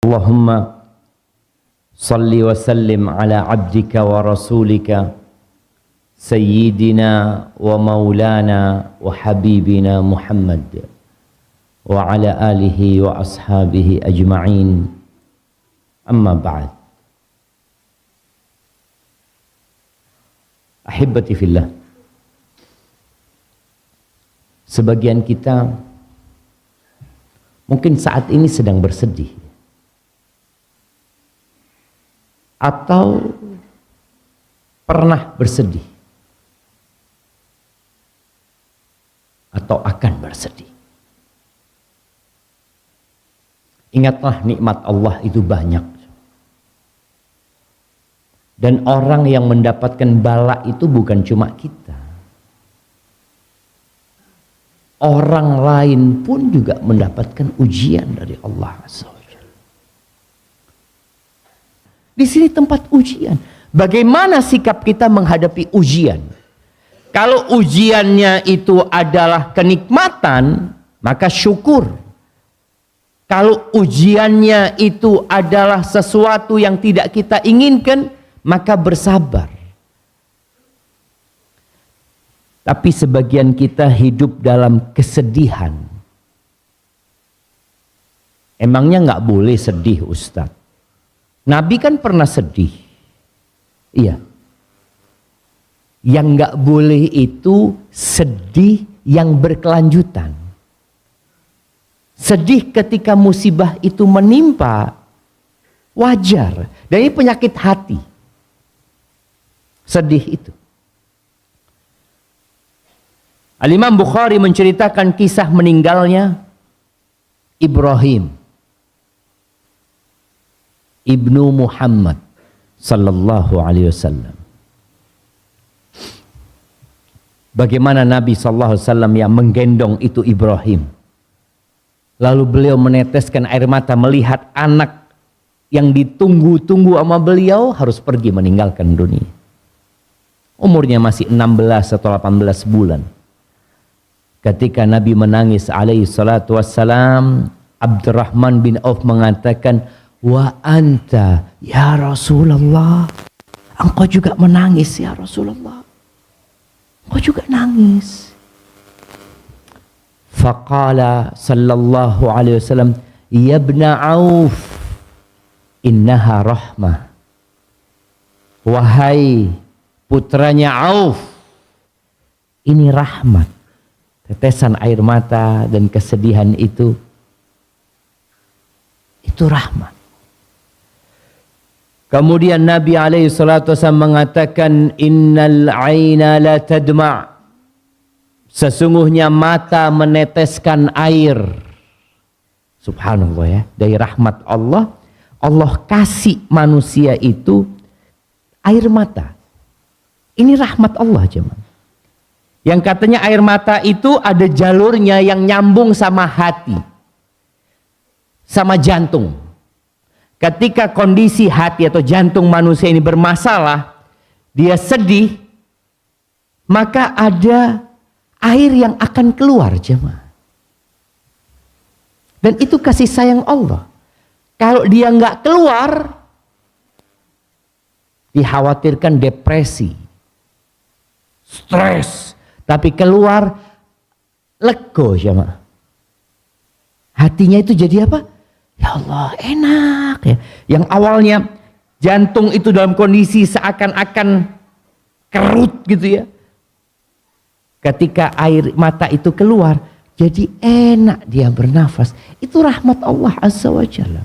Allahumma salli wa sallim ala abdika wa rasulika sayyidina wa maulana wa habibina Muhammad wa ala alihi wa ashabihi ajma'in, amma ba'd. Ahibbati fillah, sebagian kita mungkin saat ini sedang bersedih atau pernah bersedih atau akan bersedih. Ingatlah, nikmat Allah itu banyak. Dan orang yang mendapatkan bala itu bukan cuma kita. Orang lain pun juga mendapatkan ujian dari Allah Azza wa Jalla. Di sini tempat ujian. Bagaimana sikap kita menghadapi ujian? Kalau ujiannya itu adalah kenikmatan, maka syukur. Kalau ujiannya itu adalah sesuatu yang tidak kita inginkan, maka bersabar. Tapi sebagian kita hidup dalam kesedihan. Emangnya nggak boleh sedih, Ustadz? Nabi kan pernah sedih. Iya. Yang nggak boleh itu sedih yang berkelanjutan. Sedih ketika musibah itu menimpa, wajar. Dan ini penyakit hati. Sedih itu. Al-Imam Bukhari menceritakan kisah meninggalnya Ibrahim ibnu Muhammad sallallahu alaihi wasallam. Bagaimana Nabi sallallahu alaihi wasallam yang menggendong itu Ibrahim. Lalu beliau meneteskan air mata melihat anak yang ditunggu-tunggu sama beliau harus pergi meninggalkan dunia. Umurnya masih 16 atau 18 bulan. Ketika Nabi menangis alaihi salatu wassalam, Abdurrahman bin Auf mengatakan, "Wa anta ya Rasulullah." Engkau juga menangis ya Rasulullah. Engkau juga nangis. Faqala sallallahu alaihi wasallam, "Ya ibna Auf, innaha rahmah." Wahai putranya Auf, ini rahmat. Tetesan air mata dan kesedihan itu rahmat. Kemudian Nabi alaihi salatu wasallam mengatakan, "Innal aina la tadma'." Sesungguhnya mata meneteskan air. Subhanallah ya, dari rahmat Allah, Allah kasih manusia itu air mata. Ini rahmat Allah, jemaah. Yang katanya air mata itu ada jalurnya yang nyambung sama hati, sama jantung. Ketika kondisi hati atau jantung manusia ini bermasalah, dia sedih, maka ada air yang akan keluar, jemaah. Dan itu kasih sayang Allah. Kalau dia nggak keluar, dikhawatirkan depresi, stres. Tapi keluar, lego, jemaah. Hatinya itu jadi apa? Ya Allah, enak ya. Yang awalnya jantung itu dalam kondisi seakan-akan kerut gitu ya. Ketika air mata itu keluar, jadi enak dia bernafas. Itu rahmat Allah Azza wa Jalla.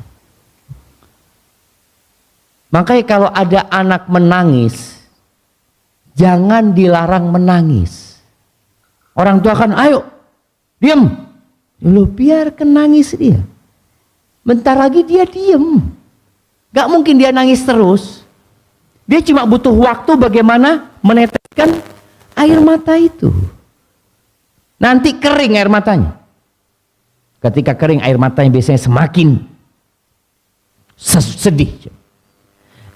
Makanya kalau ada anak menangis, jangan dilarang menangis. Orang tua kan, ayo, diam. Lu biarkan nangis dia. Bentar lagi dia diam. Gak mungkin dia nangis terus. Dia cuma butuh waktu bagaimana meneteskan air mata itu. Nanti kering air matanya. Ketika kering air matanya biasanya semakin sedih.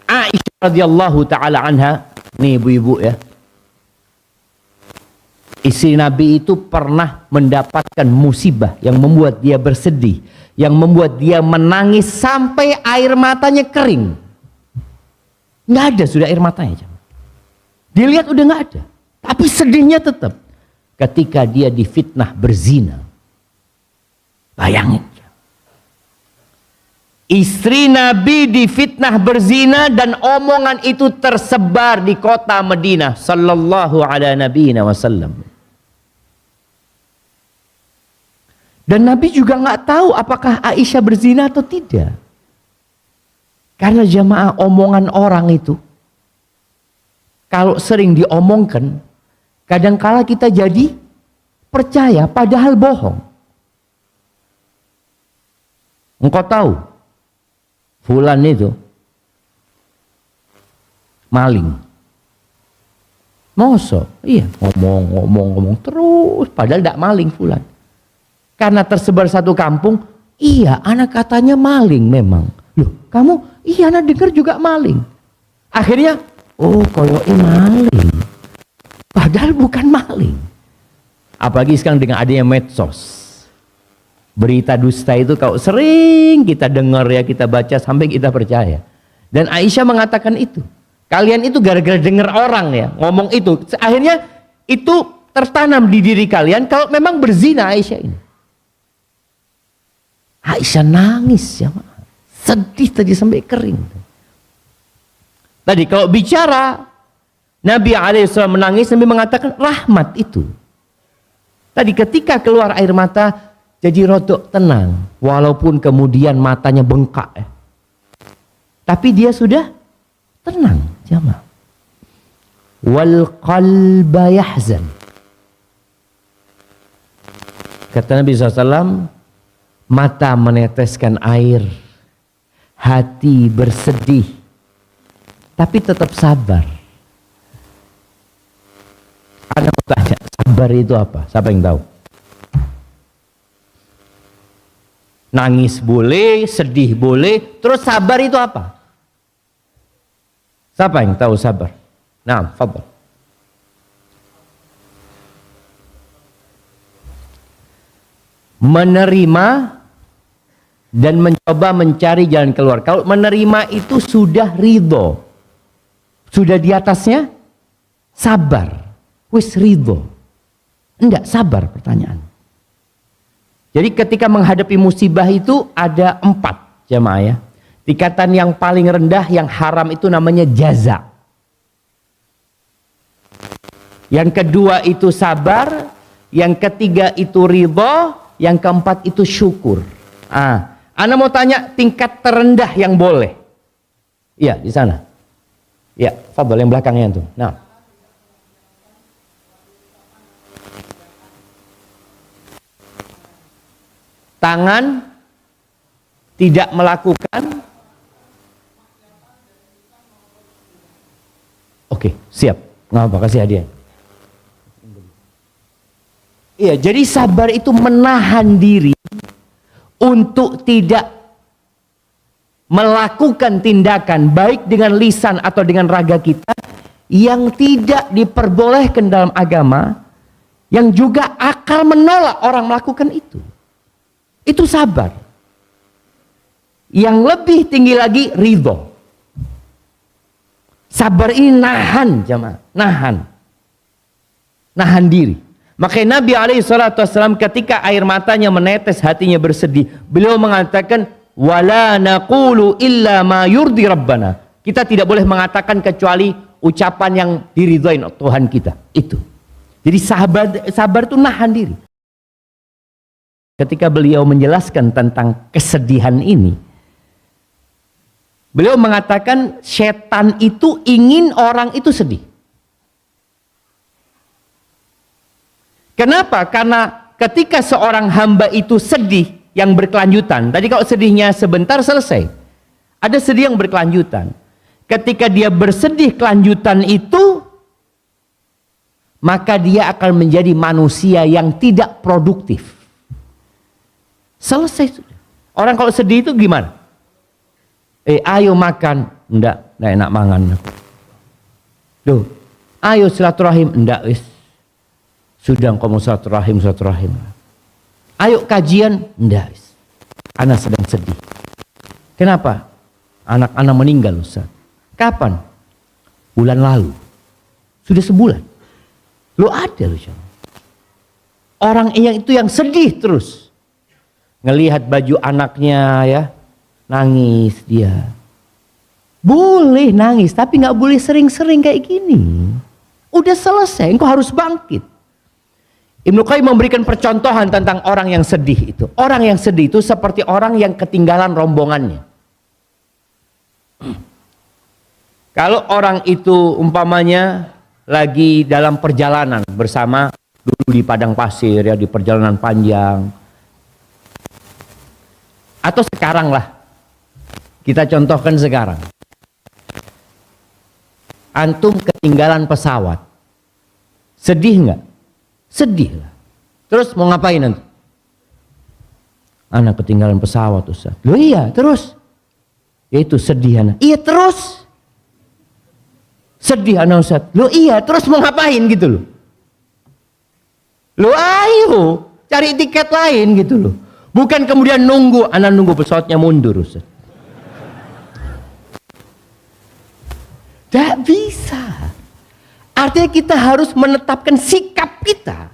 Aisyah radhiyallahu taala anha, nih ibu-ibu ya. Istri Nabi itu pernah mendapatkan musibah yang membuat dia bersedih, yang membuat dia menangis sampai air matanya kering. Nggak ada sudah air matanya. Dilihat udah nggak ada, tapi sedihnya tetap. Ketika dia difitnah berzina, bayangin, istri Nabi difitnah berzina dan omongan itu tersebar di kota Madinah. Sallallahu ala nabiyina wasallam. Dan Nabi juga nggak tahu apakah Aisyah berzina atau tidak. Karena jamaah, omongan orang itu kalau sering diomongkan, kadangkala kita jadi percaya padahal bohong. Engkau tahu fulan itu maling. Mosok? Iya, ngomong terus padahal tidak maling fulan. Karena tersebar satu kampung, iya anak katanya maling memang. Loh, kamu? Iya anak dengar juga maling. Akhirnya, oh koyoknya maling. Padahal bukan maling. Apalagi sekarang dengan adanya medsos. Berita dusta itu kalau sering kita dengar ya, kita baca sampai kita percaya. Dan Aisyah mengatakan itu. Kalian itu gara-gara dengar orang ya ngomong itu. Akhirnya itu tertanam di diri kalian kalau memang berzina Aisyah ini. Aisyah nangis ya, sedih tadi sampai kering. Tadi kalau bicara Nabi SAW menangis, Nabi mengatakan rahmat itu. Tadi ketika keluar air mata jadi rodok tenang, walaupun kemudian matanya bengkak ya. Tapi dia sudah tenang, jamaah. Wal qalba yahzan. Kata Nabi SAW, mata meneteskan air, hati bersedih, tapi tetap sabar. Anda mau tanya, sabar itu apa? Siapa yang tahu? Nangis boleh, sedih boleh, terus sabar itu apa? Siapa yang tahu sabar? Nah, fadhal. Menerima dan mencoba mencari jalan keluar. Kalau menerima itu sudah ridho, sudah di atasnya sabar, wis ridho. Enggak sabar pertanyaan. Jadi ketika menghadapi musibah itu ada 4 jamaah ya. Tingkatan yang paling rendah yang haram itu namanya jaza. Yang kedua itu sabar, yang ketiga itu ridho, yang keempat itu syukur. Anda mau tanya tingkat terendah yang boleh? Iya, di sana. Ya, fadhal yang belakangnya tuh. Nah. Tangan tidak melakukan. Oke, siap. Nggak apa, kasih hadiah. Iya, jadi sabar itu menahan diri untuk tidak melakukan tindakan baik dengan lisan atau dengan raga kita yang tidak diperbolehkan dalam agama, yang juga akan menolak orang melakukan itu. Itu sabar. Yang lebih tinggi lagi ridho. Sabar ini nahan jamaah, nahan diri. Makanya Nabi SAW ketika air matanya menetes, hatinya bersedih, beliau mengatakan wala naqulu illa ma yurdi rabbana. Kita tidak boleh mengatakan kecuali ucapan yang diridhoi Tuhan kita. Itu. Jadi sabar itu nahan diri. Ketika beliau menjelaskan tentang kesedihan ini, beliau mengatakan setan itu ingin orang itu sedih. Kenapa? Karena ketika seorang hamba itu sedih yang berkelanjutan, tadi kalau sedihnya sebentar selesai, ada sedih yang berkelanjutan. Ketika dia bersedih kelanjutan itu, maka dia akan menjadi manusia yang tidak produktif. Selesai. Orang kalau sedih itu gimana? Ayo makan, enggak enak mangan. Duh, ayo silaturahim, enggak wis. Sudah kamu silaturahim. Ayo kajian, enggak. Anak sedang sedih. Kenapa? Anak-anak meninggal Ustaz. Kapan? Bulan lalu. Sudah sebulan. Lo ada loh. Orang yang itu yang sedih terus. Ngelihat baju anaknya ya, nangis dia. Boleh nangis, tapi nggak boleh sering-sering kayak gini. Udah selesai, engkau harus bangkit. Ibnu Qayyim memberikan percontohan tentang orang yang sedih itu. Orang yang sedih itu seperti orang yang ketinggalan rombongannya. Kalau orang itu umpamanya lagi dalam perjalanan bersama, dulu di padang pasir ya, di perjalanan panjang. Atau sekarang lah, kita contohkan sekarang. Antum ketinggalan pesawat. Sedih nggak? Sedih lah. Terus mau ngapain nanti? Anak ketinggalan pesawat Ustaz. Loh iya, terus? Itu sedih anak. Iya terus? Sedih anak Ustaz. Loh iya, terus mau ngapain gitu loh? Loh ayo, cari tiket lain gitu loh. Bukan kemudian nunggu, anak nunggu pesawatnya mundur Ustaz. Tidak bisa. Artinya kita harus menetapkan sikap kita.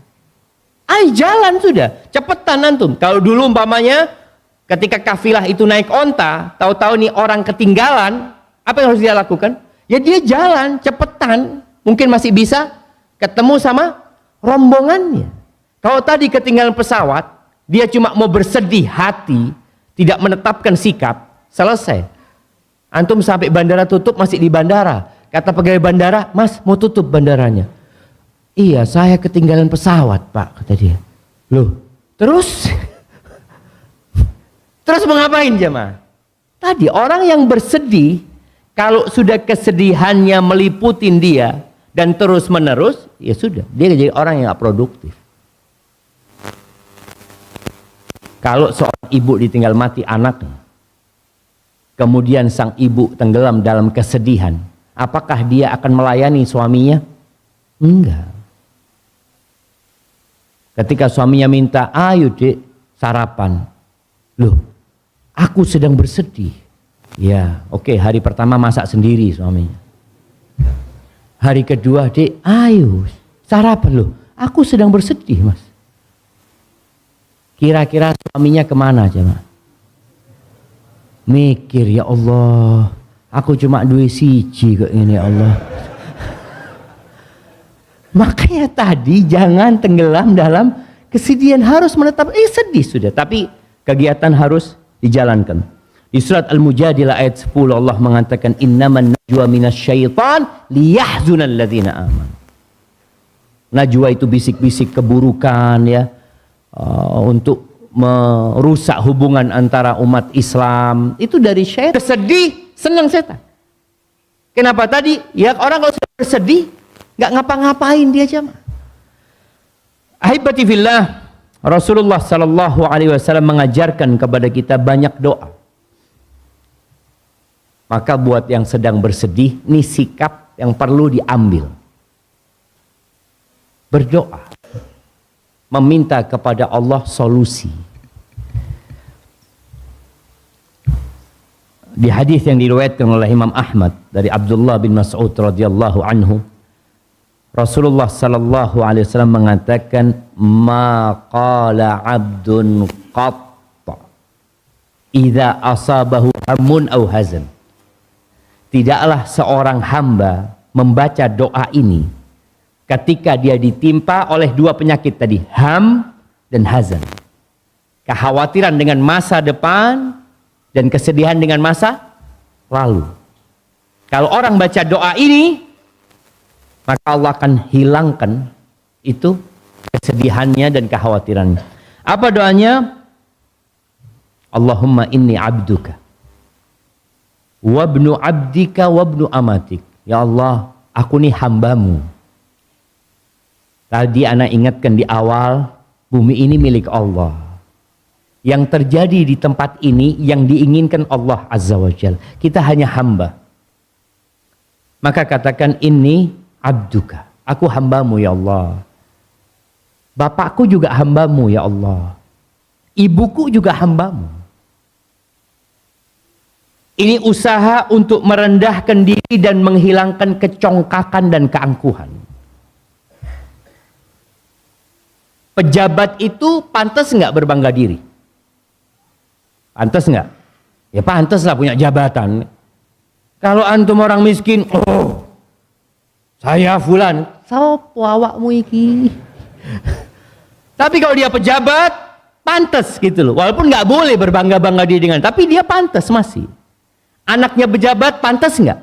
Ayo jalan sudah, cepetan antum. Kalau dulu umpamanya ketika kafilah itu naik onta, tahu-tahu nih orang ketinggalan, apa yang harus dia lakukan? Ya dia jalan, cepetan. Mungkin masih bisa ketemu sama rombongannya. Kalau tadi ketinggalan pesawat, dia cuma mau bersedih hati, tidak menetapkan sikap, selesai. Antum sampai bandara tutup masih di bandara. Kata pegawai bandara, Mas mau tutup bandaranya. Iya saya ketinggalan pesawat Pak, kata dia. Loh terus? Terus mau ngapain jemaah? Tadi orang yang bersedih, kalau sudah kesedihannya meliputin dia dan terus menerus, ya sudah, dia jadi orang yang gak produktif. Kalau seorang ibu ditinggal mati anaknya, kemudian sang ibu tenggelam dalam kesedihan, apakah dia akan melayani suaminya? Enggak. Ketika suaminya minta, ayo dek sarapan. Loh, aku sedang bersedih. Ya, oke, hari pertama masak sendiri suaminya. Hari kedua, dek, ayo sarapan. Loh, aku sedang bersedih mas. Kira-kira suaminya kemana aja mas? Mikir, ya Allah, aku cuma duwe siji kok ini ya Allah. Makanya tadi jangan tenggelam dalam kesedihan, harus menetap, sedih sudah, tapi kegiatan harus dijalankan. Di surat Al-Mujadilah ayat 10 Allah mengatakan innaman najwa minasyaitan liyahzunal ladzina amanu. Najwa itu bisik-bisik keburukan ya, untuk merusak hubungan antara umat Islam. Itu dari syaitan. Sedih, senang setan. Kenapa tadi? Ya orang kalau sudah bersedih nggak ngapa-ngapain dia aja. Ahibati fillah, Rasulullah sallallahu alaihi wasallam mengajarkan kepada kita banyak doa. Maka buat yang sedang bersedih, ini sikap yang perlu diambil. Berdoa, meminta kepada Allah solusi. Di hadis yang diriwayatkan oleh Imam Ahmad dari Abdullah bin Mas'ud radhiyallahu anhu, Rasulullah sallallahu alaihi wasallam mengatakan, "Ma qala 'abdun qatta idza asabahu hammun aw hazan." Tidaklah seorang hamba membaca doa ini ketika dia ditimpa oleh dua penyakit tadi, ham dan hazan. Kekhawatiran dengan masa depan dan kesedihan dengan masa lalu. Kalau orang baca doa ini, maka Allah akan hilangkan itu kesedihannya dan kekhawatirannya. Apa doanya? Allahumma inni abduka wabnu abdika wabnu amatik. Ya Allah, aku nih hambamu. Tadi anak ingatkan di awal, bumi ini milik Allah. Yang terjadi di tempat ini yang diinginkan Allah Azza wa Jalla. Kita hanya hamba. Maka katakan ini abduka, aku hambamu ya Allah. Bapakku juga hambamu ya Allah. Ibuku juga hambamu. Ini usaha untuk merendahkan diri dan menghilangkan kecongkakan dan keangkuhan. Pejabat itu pantas nggak berbangga diri? Pantas nggak? Ya pantas lah punya jabatan. Kalau antum orang miskin, oh saya fulan, sopo awakmu iki. Tapi kalau dia pejabat, pantas gitu loh. Walaupun nggak boleh berbangga-bangga diri dengan, tapi dia pantas masih. Anaknya pejabat pantas nggak?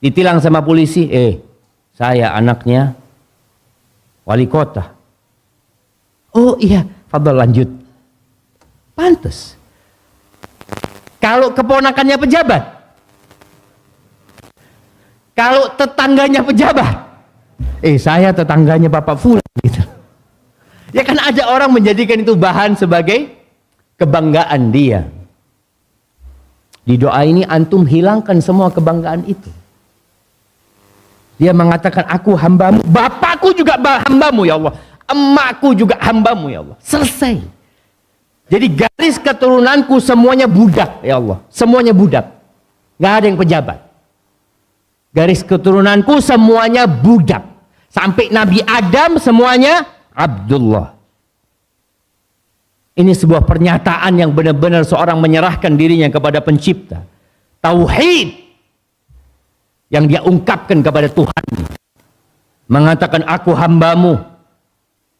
Ditilang sama polisi, saya anaknya wali kota. Oh iya, fadhal lanjut. Pantas. Kalau keponakannya pejabat, kalau tetangganya pejabat, saya tetangganya Bapak Fulan gitu. Ya kan ada orang menjadikan itu bahan sebagai kebanggaan dia. Di doa ini antum hilangkan semua kebanggaan itu. Dia mengatakan, aku hambamu, bapakku juga hambamu ya Allah, emakku juga hambamu ya Allah. Selesai. Jadi garis keturunanku semuanya budak ya Allah. Semuanya budak. Gak ada yang pejabat. Garis keturunanku semuanya budak. Sampai Nabi Adam semuanya Abdullah. Ini sebuah pernyataan yang benar-benar seorang menyerahkan dirinya kepada pencipta. Tauhid yang dia ungkapkan kepada Tuhan. Mengatakan aku hambamu,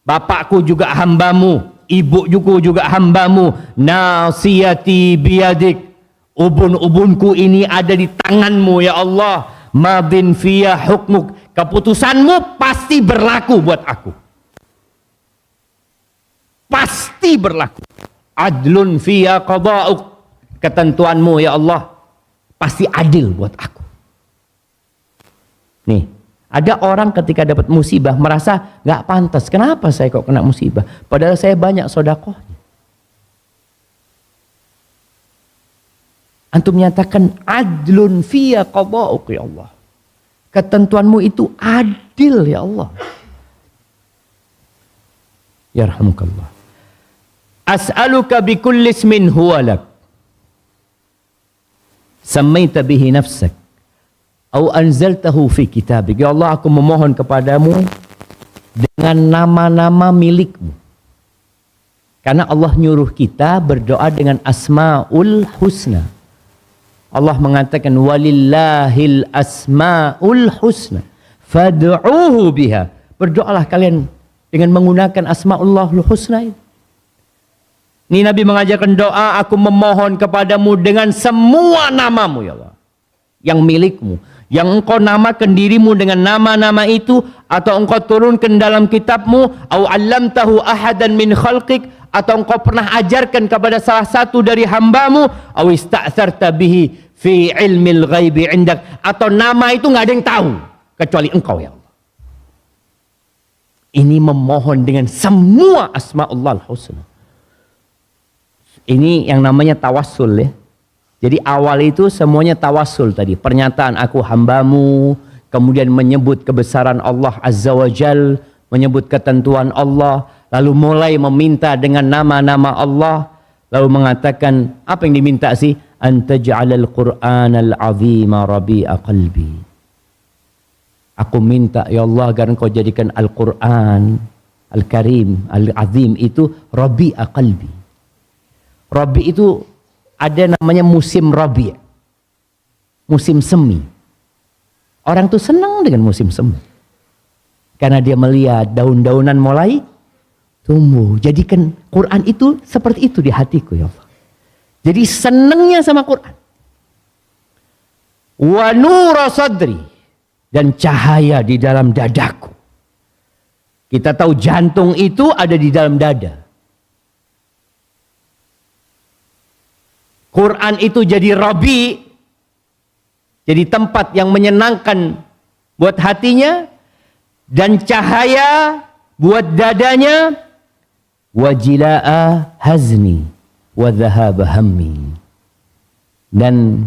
bapakku juga hambamu, ibuku juga hambamu, nasiyati biyadik, ubun-ubunku ini ada di tanganmu ya Allah, madin fiyah hukmuk, keputusanmu pasti berlaku buat aku. Pasti berlaku. Adlun fiyya qada'uk, ketentuanmu ya Allah pasti adil buat aku. Nih, ada orang ketika dapat musibah merasa nggak pantas. Kenapa saya kok kena musibah? Padahal saya banyak sedekahnya. Antum menyatakan adlun fiyya qada'uk ya Allah. Ketentuanmu itu adil ya Allah. Yarhamukallah. As'aluka bikulli ismin huwa lak sammaita bihi nafsak au anzaltahu fi kitabik. Ya Allah, aku memohon kepadamu dengan nama-nama milikmu. Karena Allah nyuruh kita berdoa dengan asmaul husna. Allah mengatakan walillahil asmaul husna fad'uuhu biha. Berdoalah kalian dengan menggunakan asmaullahul husna itu. Ini Nabi mengajarkan doa, aku memohon kepadamu dengan semua namamu ya Allah, yang milikmu, yang engkau namakan dirimu dengan nama-nama itu, atau engkau turunkan dalam kitabmu, au 'allamtahu ahadan min khalqik, atau engkau pernah ajarkan kepada salah satu dari hambamu, au ista'tsarta bihi fi ilmil ghaibi 'indak, atau nama itu nggak ada yang tahu kecuali engkau ya Allah. Ini memohon dengan semua asma'ullahul husna. Ini yang namanya tawassul ya. Jadi awal itu semuanya tawassul tadi. Pernyataan aku hambamu, kemudian menyebut kebesaran Allah Azza wa Jal, menyebut ketentuan Allah, lalu mulai meminta dengan nama-nama Allah, lalu mengatakan apa yang diminta sih? Antaj'alal Qur'anal 'azima rabi'a qalbi. Aku minta ya Allah agar engkau jadikan Al-Quran Al-Karim Al-Azim itu rabi'a qalbi. Rabi itu ada namanya musim rabi, musim semi. Orang tuh senang dengan musim semi karena dia melihat daun-daunan mulai tumbuh. Jadikan Quran itu seperti itu di hatiku ya Allah. Jadi senangnya sama Quran. Wa nura sadri, dan cahaya di dalam dadaku. Kita tahu jantung itu ada di dalam dada. Quran itu jadi rabi, jadi tempat yang menyenangkan buat hatinya, dan cahaya buat dadanya, wajilaa hazni wa dhahaba hammi. Dan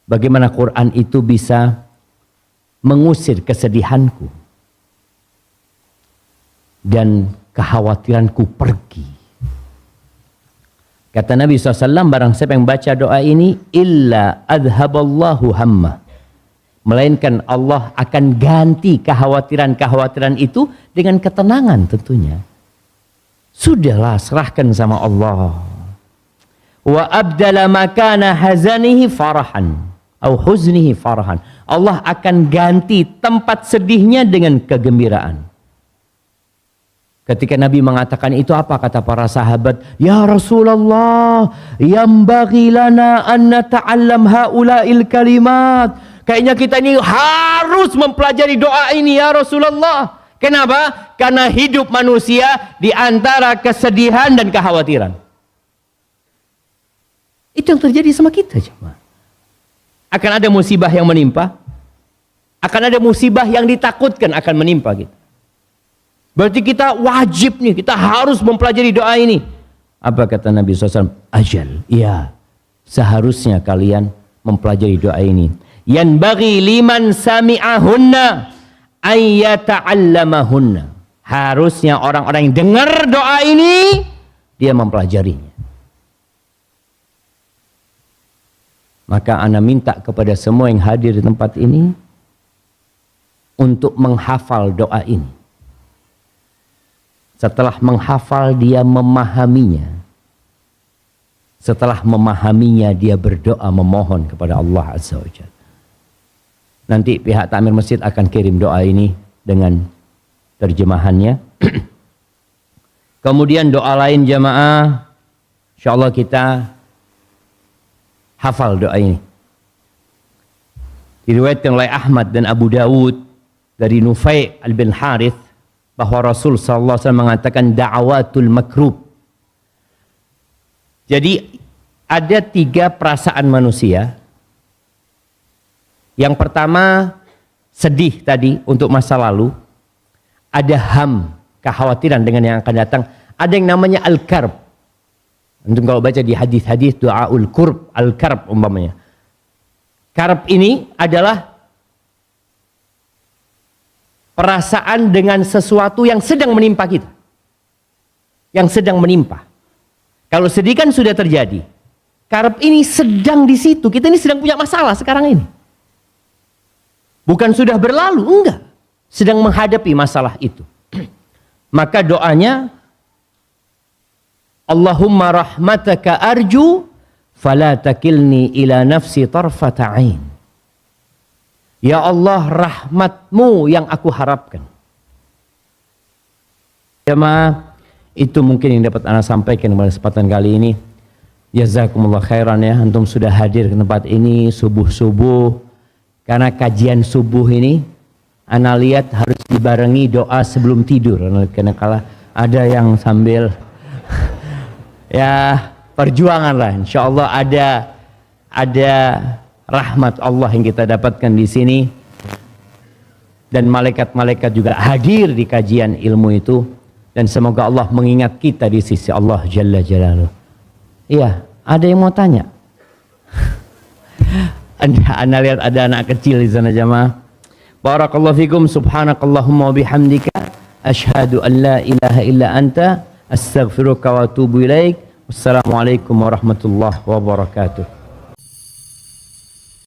bagaimana Quran itu bisa mengusir kesedihanku. dan kekhawatiranku pergi. Kata Nabi SAW, barang siapa yang baca doa ini, illa adhaballahu hamma, melainkan Allah akan ganti kekhawatiran-kekhawatiran itu dengan ketenangan tentunya. Sudahlah, serahkan sama Allah. Wa abdala makana hazanihi farahan, atau huznihi farahan. Allah akan ganti tempat sedihnya dengan kegembiraan. Ketika Nabi mengatakan itu, apa kata para sahabat? Ya Rasulullah, yambaghi lana an nata'allam haula'il kalimat. Kayaknya kita ini harus mempelajari doa ini ya Rasulullah. Kenapa? Karena hidup manusia di antara kesedihan dan kekhawatiran. Itu yang terjadi sama kita, jemaah. Akan ada musibah yang menimpa, akan ada musibah yang ditakutkan akan menimpa kita. Berarti kita wajib nih, kita harus mempelajari doa ini. Apa kata Nabi SAW? Ajal, iya, seharusnya kalian mempelajari doa ini. Yanbaghi liman sami'ahunna ayyata'allamahunna. Harusnya orang-orang yang dengar doa ini, dia mempelajarinya. Maka ana minta kepada semua yang hadir di tempat ini untuk menghafal doa ini. Setelah menghafal, dia memahaminya. Setelah memahaminya, dia berdoa memohon kepada Allah Azza wa Jalla. Nanti pihak takmir masjid akan kirim doa ini dengan terjemahannya. Kemudian doa lain jamaah, insyaallah kita hafal doa ini. Diriwayatkan oleh Ahmad dan Abu Dawud dari Nufai' bin Harith bahwa Rasul sallallahu alaihi wasallam mengatakan da'watul makrub. Jadi ada 3 perasaan manusia. Yang pertama sedih tadi untuk masa lalu. Ada ham, kekhawatiran dengan yang akan datang. Ada yang namanya al-karb. Untuk kalau baca di hadis-hadis doaul kurb, al-karb umpamanya. Karb ini adalah perasaan dengan sesuatu yang sedang menimpa kita. Yang sedang menimpa. Kalau sedih kan sudah terjadi. Karb ini sedang di situ. Kita ini sedang punya masalah sekarang ini. Bukan sudah berlalu, enggak. Sedang menghadapi masalah itu. Maka doanya, Allahumma rahmataka arju fala takilni ila nafsi tarfata ain. Ya Allah, rahmatmu yang aku harapkan. Jemaah, itu mungkin yang dapat ana sampaikan pada kesempatan kali ini. Jazakumullah khairan ya, antum sudah hadir ke tempat ini subuh-subuh. Karena kajian subuh ini ana lihat harus dibarengi doa sebelum tidur. Karena kalau ada yang sambil ya perjuangan lah, insyaallah ada rahmat Allah yang kita dapatkan di sini, dan malaikat-malaikat juga hadir di kajian ilmu itu, dan semoga Allah mengingat kita di sisi Allah Jalla Jalaluh. Iya, ada yang mau tanya? Anda lihat ada anak kecil di sana jamaah. Barakallahu fikum, subhanakallahumma wa bihamdika asyhadu an la ilaha illa anta astaghfiruka wa atubu ilaik. Wassalamualaikum warahmatullahi wabarakatuh.